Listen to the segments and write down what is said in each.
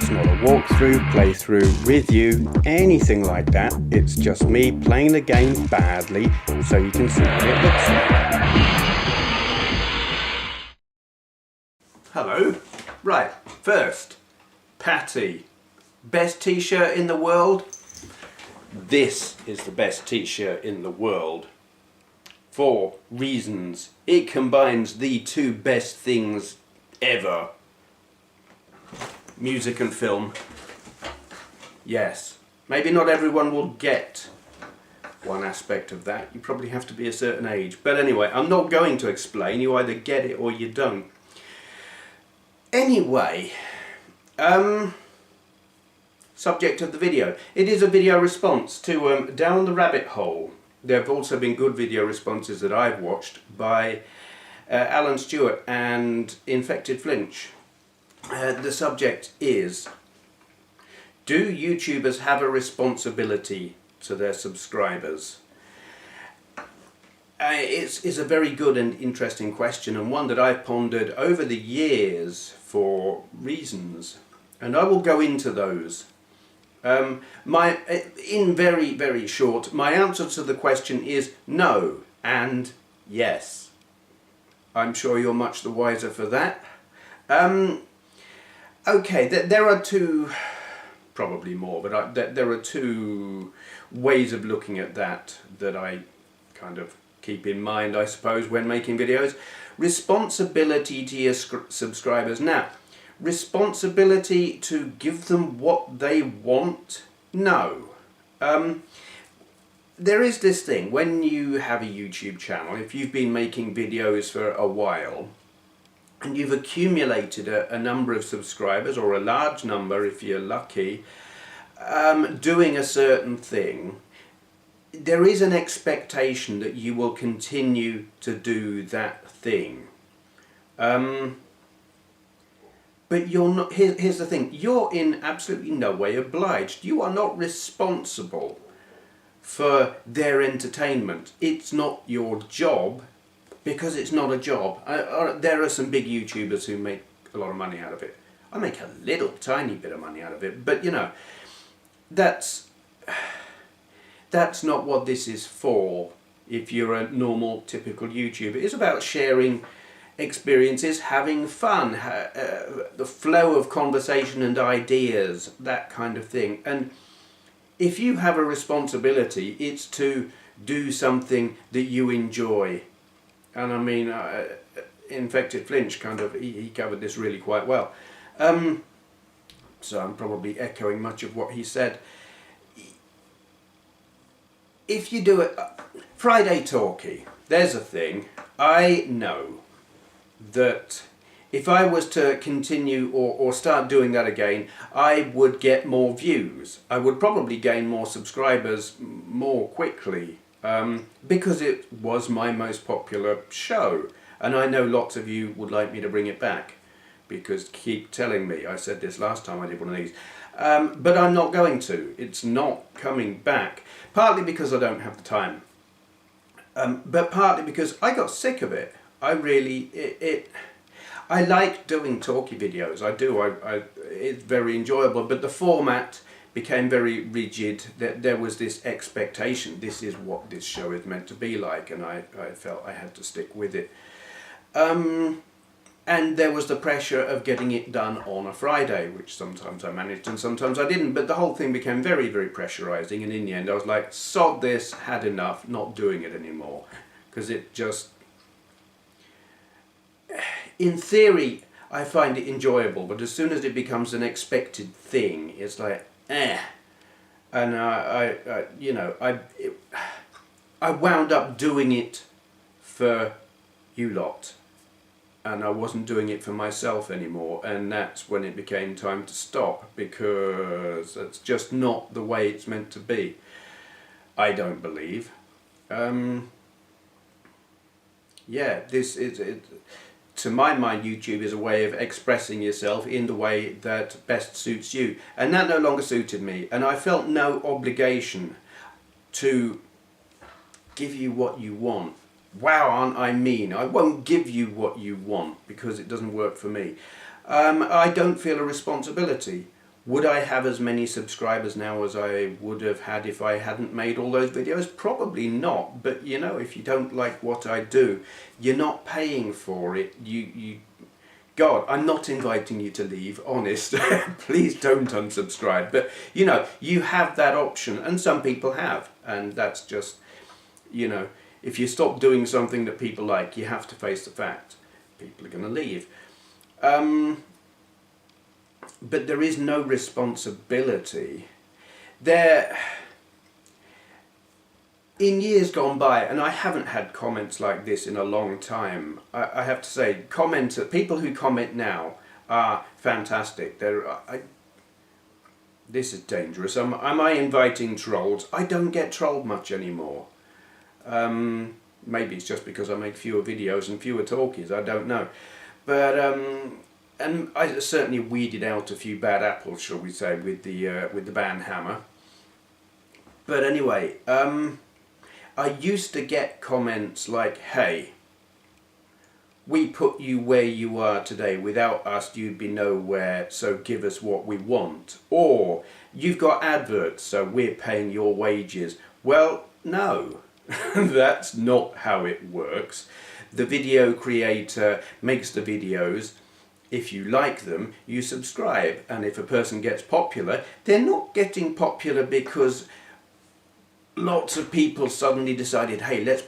It's not a walkthrough, playthrough, review, anything like that. It's just me playing the game badly so you can see what it looks like. Hello. Right, first, Patty. Best t-shirt in the world? This is the best t-shirt in the world. For reasons. It combines the two best things ever. Music and film. Yes. Maybe not everyone will get one aspect of that. You probably have to be a certain age. But anyway, I'm not going to explain. You either get it or you don't. Anyway, subject of the video. It is a video response to Down the Rabbit Hole. There have also been good video responses that I've watched by Alan Stewart and infectedflinch. The subject is, do YouTubers have a responsibility to their subscribers? It's a very good and interesting question, and one that I've pondered over the years for reasons, and I will go into those. In very, very short, my answer to the question is no and yes. I'm sure you're much the wiser for that. Okay, there are two, probably more, but there are two ways of looking at that I kind of keep in mind, I suppose, when making videos. Responsibility to your subscribers. Now, responsibility to give them what they want? No. There is this thing, when you have a YouTube channel, if you've been making videos for a while, and you've accumulated a number of subscribers, or a large number if you're lucky, doing a certain thing, there is an expectation that you will continue to do that thing. But you're not. Here's the thing, you're in absolutely no way obliged. You are not responsible for their entertainment. It's not your job, because it's not a job. There are some big YouTubers who make a lot of money out of it. I make a little tiny bit of money out of it, but you know, that's not what this is for. If you're a normal, typical YouTuber, it's about sharing experiences, having fun, the flow of conversation and ideas, that kind of thing. And if you have a responsibility, it's to do something that you enjoy. And I mean, infectedflinch kind of, he covered this really quite well. So I'm probably echoing much of what he said. If you do it, Friday Talkie, there's a thing. I know that if I was to continue or start doing that again, I would get more views. I would probably gain more subscribers more quickly, because it was my most popular show. And I know lots of you would like me to bring it back, because keep telling me. I said this last time I did one of these. But I'm not going to. It's not coming back. Partly because I don't have the time. But partly because I got sick of it. I like doing talkie videos. I do. It's very enjoyable. But the format became very rigid. There was this expectation. This is what this show is meant to be like. And I felt I had to stick with it. And there was the pressure of getting it done on a Friday, which sometimes I managed and sometimes I didn't. But the whole thing became very, very pressurizing. And in the end, I was like, sod this, had enough, not doing it anymore. Because it just... In theory, I find it enjoyable. But as soon as it becomes an expected thing, it's like, eh. And I wound up doing it for you lot. And I wasn't doing it for myself anymore, and that's when it became time to stop, because that's just not the way it's meant to be, I don't believe. Yeah, this is, to my mind, YouTube is a way of expressing yourself in the way that best suits you, and that no longer suited me, and I felt no obligation to give you what you want. Wow, aren't I mean? I won't give you what you want because it doesn't work for me. I don't feel a responsibility. Would I have as many subscribers now as I would have had if I hadn't made all those videos? Probably not, but you know, if you don't like what I do, you're not paying for it. God, I'm not inviting you to leave, honest. Please don't unsubscribe. But, you know, you have that option, and some people have. And that's just, you know, if you stop doing something that people like, you have to face the fact. People are going to leave. But there is no responsibility. In years gone by, and I haven't had comments like this in a long time, I have to say, people who comment now are fantastic. This is dangerous. Am I inviting trolls? I don't get trolled much anymore. Maybe it's just because I make fewer videos and fewer talkies, I don't know. But, and I certainly weeded out a few bad apples, shall we say, with the ban hammer. But anyway, I used to get comments like, hey, we put you where you are today. Without us, you'd be nowhere, so give us what we want. Or, you've got adverts, so we're paying your wages. Well, no, that's not how it works. The video creator makes the videos. If you like them, you subscribe. And if a person gets popular, they're not getting popular because lots of people suddenly decided, hey, let's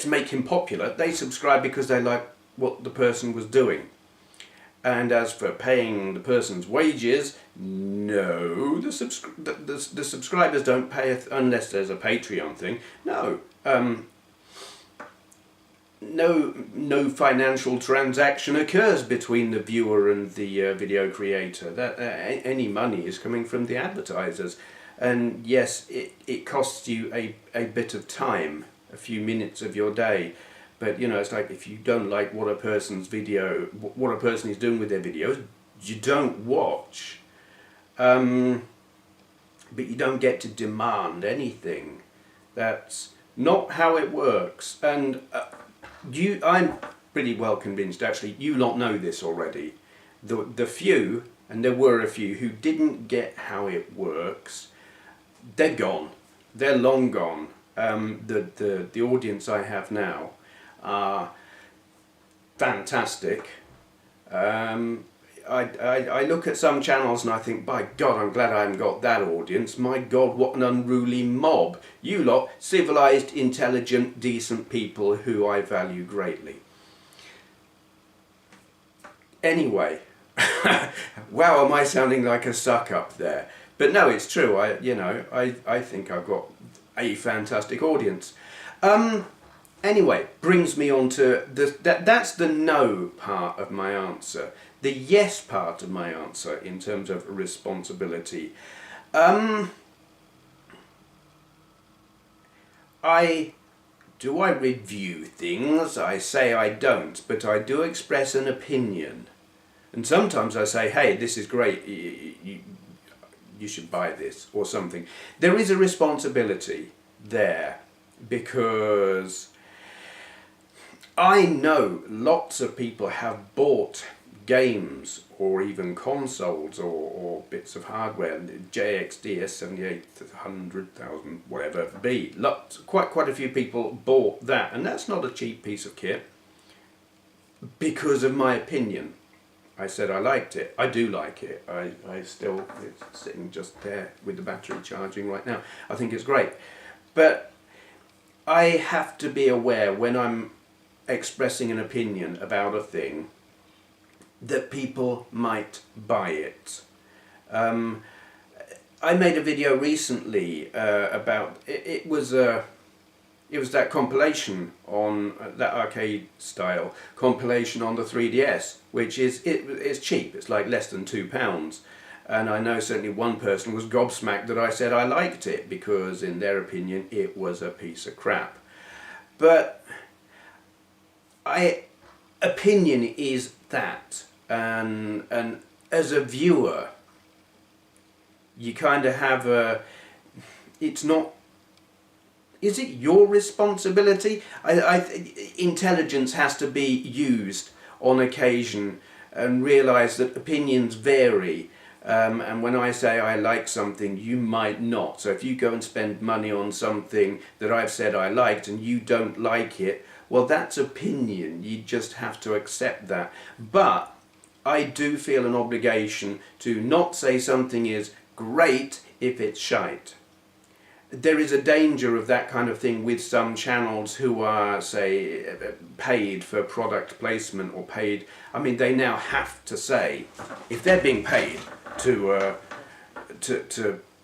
make him popular. They subscribe because they like what the person was doing. And as for paying the person's wages, no, the subscribers don't pay unless there's a Patreon thing. No, no financial transaction occurs between the viewer and the video creator. That any money is coming from the advertisers. And yes, it costs you a bit of time, a few minutes of your day. But you know, it's like if you don't like what a person is doing with their videos, you don't watch. But you don't get to demand anything. That's not how it works. And I'm pretty well convinced, actually, you lot know this already. The few, and there were a few, who didn't get how it works, they're gone. They're long gone. The audience I have now are fantastic. I look at some channels and I think, by God, I'm glad I haven't got that audience. My God, what an unruly mob. You lot, civilised, intelligent, decent people who I value greatly. Anyway, wow, am I sounding like a suck up there? But no, it's true. I think I've got a fantastic audience. Anyway, brings me on to that's the no part of my answer. The yes part of my answer in terms of responsibility. I review things? I say I don't, but I do express an opinion. And sometimes I say, hey, this is great, you should buy this, or something. There is a responsibility there, because I know lots of people have bought games or even consoles or bits of hardware, JXD, S7800,000, whatever it be. Quite a few people bought that, and that's not a cheap piece of kit because of my opinion. I said I liked it. I do like it. It's sitting just there with the battery charging right now. I think it's great. But I have to be aware when I'm expressing an opinion about a thing that people might buy it. I made a video recently about it was that compilation on that arcade style compilation on the 3DS, which it's cheap. It's like less than £2, and I know certainly one person was gobsmacked that I said I liked it because in their opinion it was a piece of crap. But opinion is that, and as a viewer you kind of have it's not. Is it your responsibility? Intelligence has to be used on occasion, and realise that opinions vary. And when I say I like something, you might not. So if you go and spend money on something that I've said I liked and you don't like it, well, that's opinion. You just have to accept that. But I do feel an obligation to not say something is great if it's shite. There is a danger of that kind of thing with some channels who are, say, paid for product placement or paid. I mean, they now have to say, if they're being paid to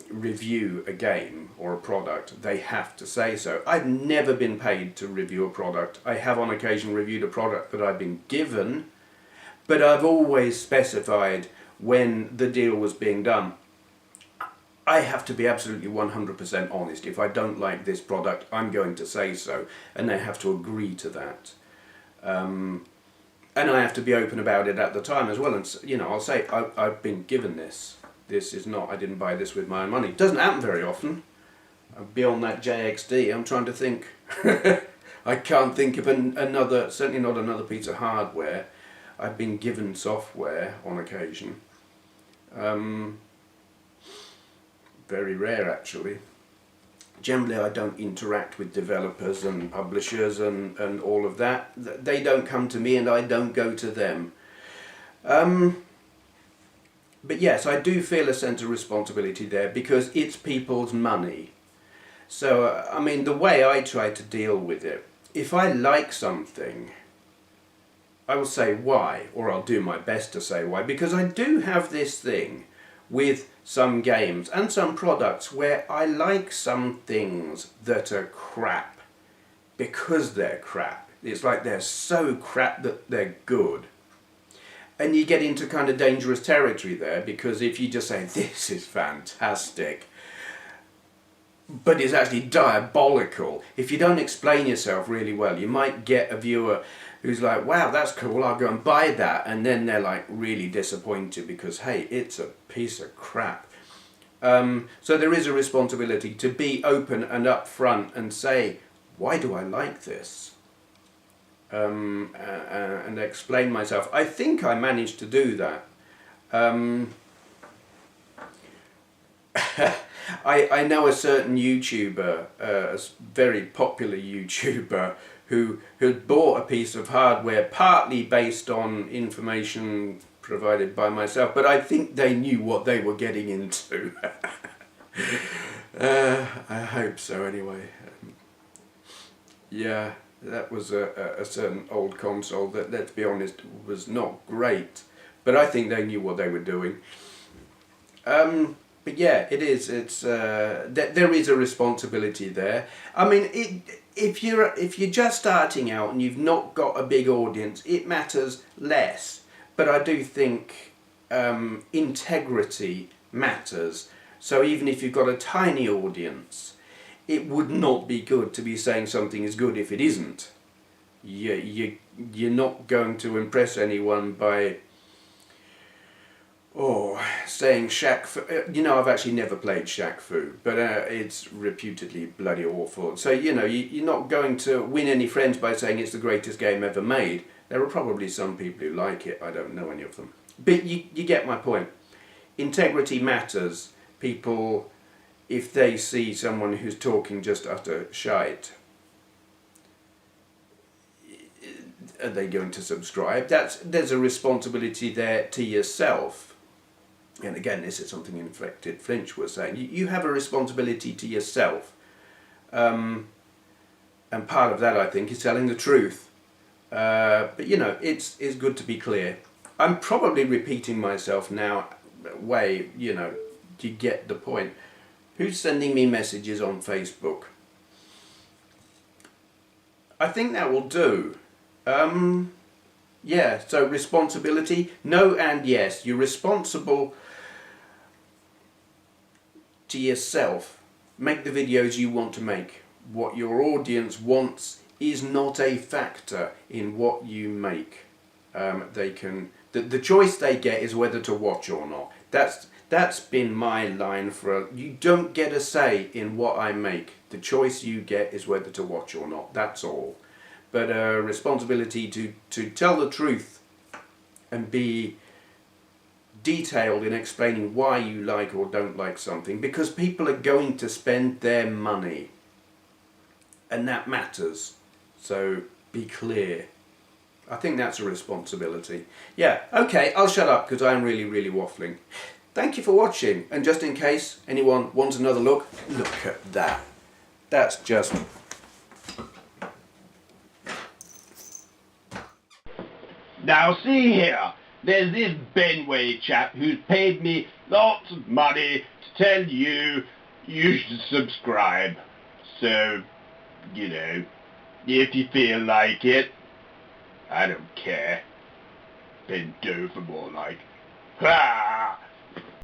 review a game or a product, they have to say so. I've never been paid to review a product. I have on occasion reviewed a product that I've been given, but I've always specified when the deal was being done. I have to be absolutely 100% honest. If I don't like this product, I'm going to say so, and they have to agree to that. And I have to be open about it at the time as well. And you know, I'll say I've been given this. This is not. I didn't buy this with my own money. It doesn't happen very often. Beyond that JXD, I'm trying to think. I can't think of another. Certainly not another piece of hardware. I've been given software on occasion. Very rare, actually. Generally, I don't interact with developers and publishers and all of that. They don't come to me and I don't go to them. But yes, I do feel a sense of responsibility there because it's people's money. So, I mean, the way I try to deal with it, if I like something, I will say why, or I'll do my best to say why, because I do have this thing with some games and some products where I like some things that are crap because they're crap. It's like they're so crap that they're good. And you get into kind of dangerous territory there, because if you just say, this is fantastic, but it's actually diabolical, if you don't explain yourself really well, you might get a viewer who's like, wow, that's cool, I'll go and buy that, and then they're like really disappointed because, hey, it's a piece of crap. So there is a responsibility to be open and upfront and say, why do I like this? And explain myself. I think I managed to do that. I know a certain YouTuber, a very popular YouTuber, who had bought a piece of hardware partly based on information provided by myself, but I think they knew what they were getting into. I hope so anyway. Yeah, that was a certain old console that, let's be honest, was not great, but I think they knew what they were doing. But yeah, it is. It's there is a responsibility there. I mean, if you're just starting out and you've not got a big audience, it matters less. But I do think integrity matters. So even if you've got a tiny audience, it would not be good to be saying something is good if it isn't. You're not going to impress anyone by saying Shaq Fu. You know, I've actually never played Shaq Fu, but it's reputedly bloody awful. So, you know, you're not going to win any friends by saying it's the greatest game ever made. There are probably some people who like it. I don't know any of them. But you get my point. Integrity matters. People, if they see someone who's talking just utter shite, are they going to subscribe? There's a responsibility there to yourself. And again, this is something infectedflinch was saying. You have a responsibility to yourself. And part of that, I think, is telling the truth. But, you know, it's good to be clear. I'm probably repeating myself now, you know, to get the point. Who's sending me messages on Facebook? I think that will do. Yeah, so responsibility, no and yes. You're responsible to yourself. Make the videos you want to make. What your audience wants is not a factor in what you make. The choice they get is whether to watch or not. That's been my line you don't get a say in what I make. The choice you get is whether to watch or not. That's all. But responsibility to tell the truth and be detailed in explaining why you like or don't like something, because people are going to spend their money and that matters. So be clear. I think that's a responsibility. Yeah, okay, I'll shut up because I'm really waffling. Thank you for watching, and just in case anyone wants another look at that. That's just... Now see here, there's this Benway chap who's paid me lots of money to tell you you should subscribe. So, you know, if you feel like it, I don't care. Bend over more like, ha!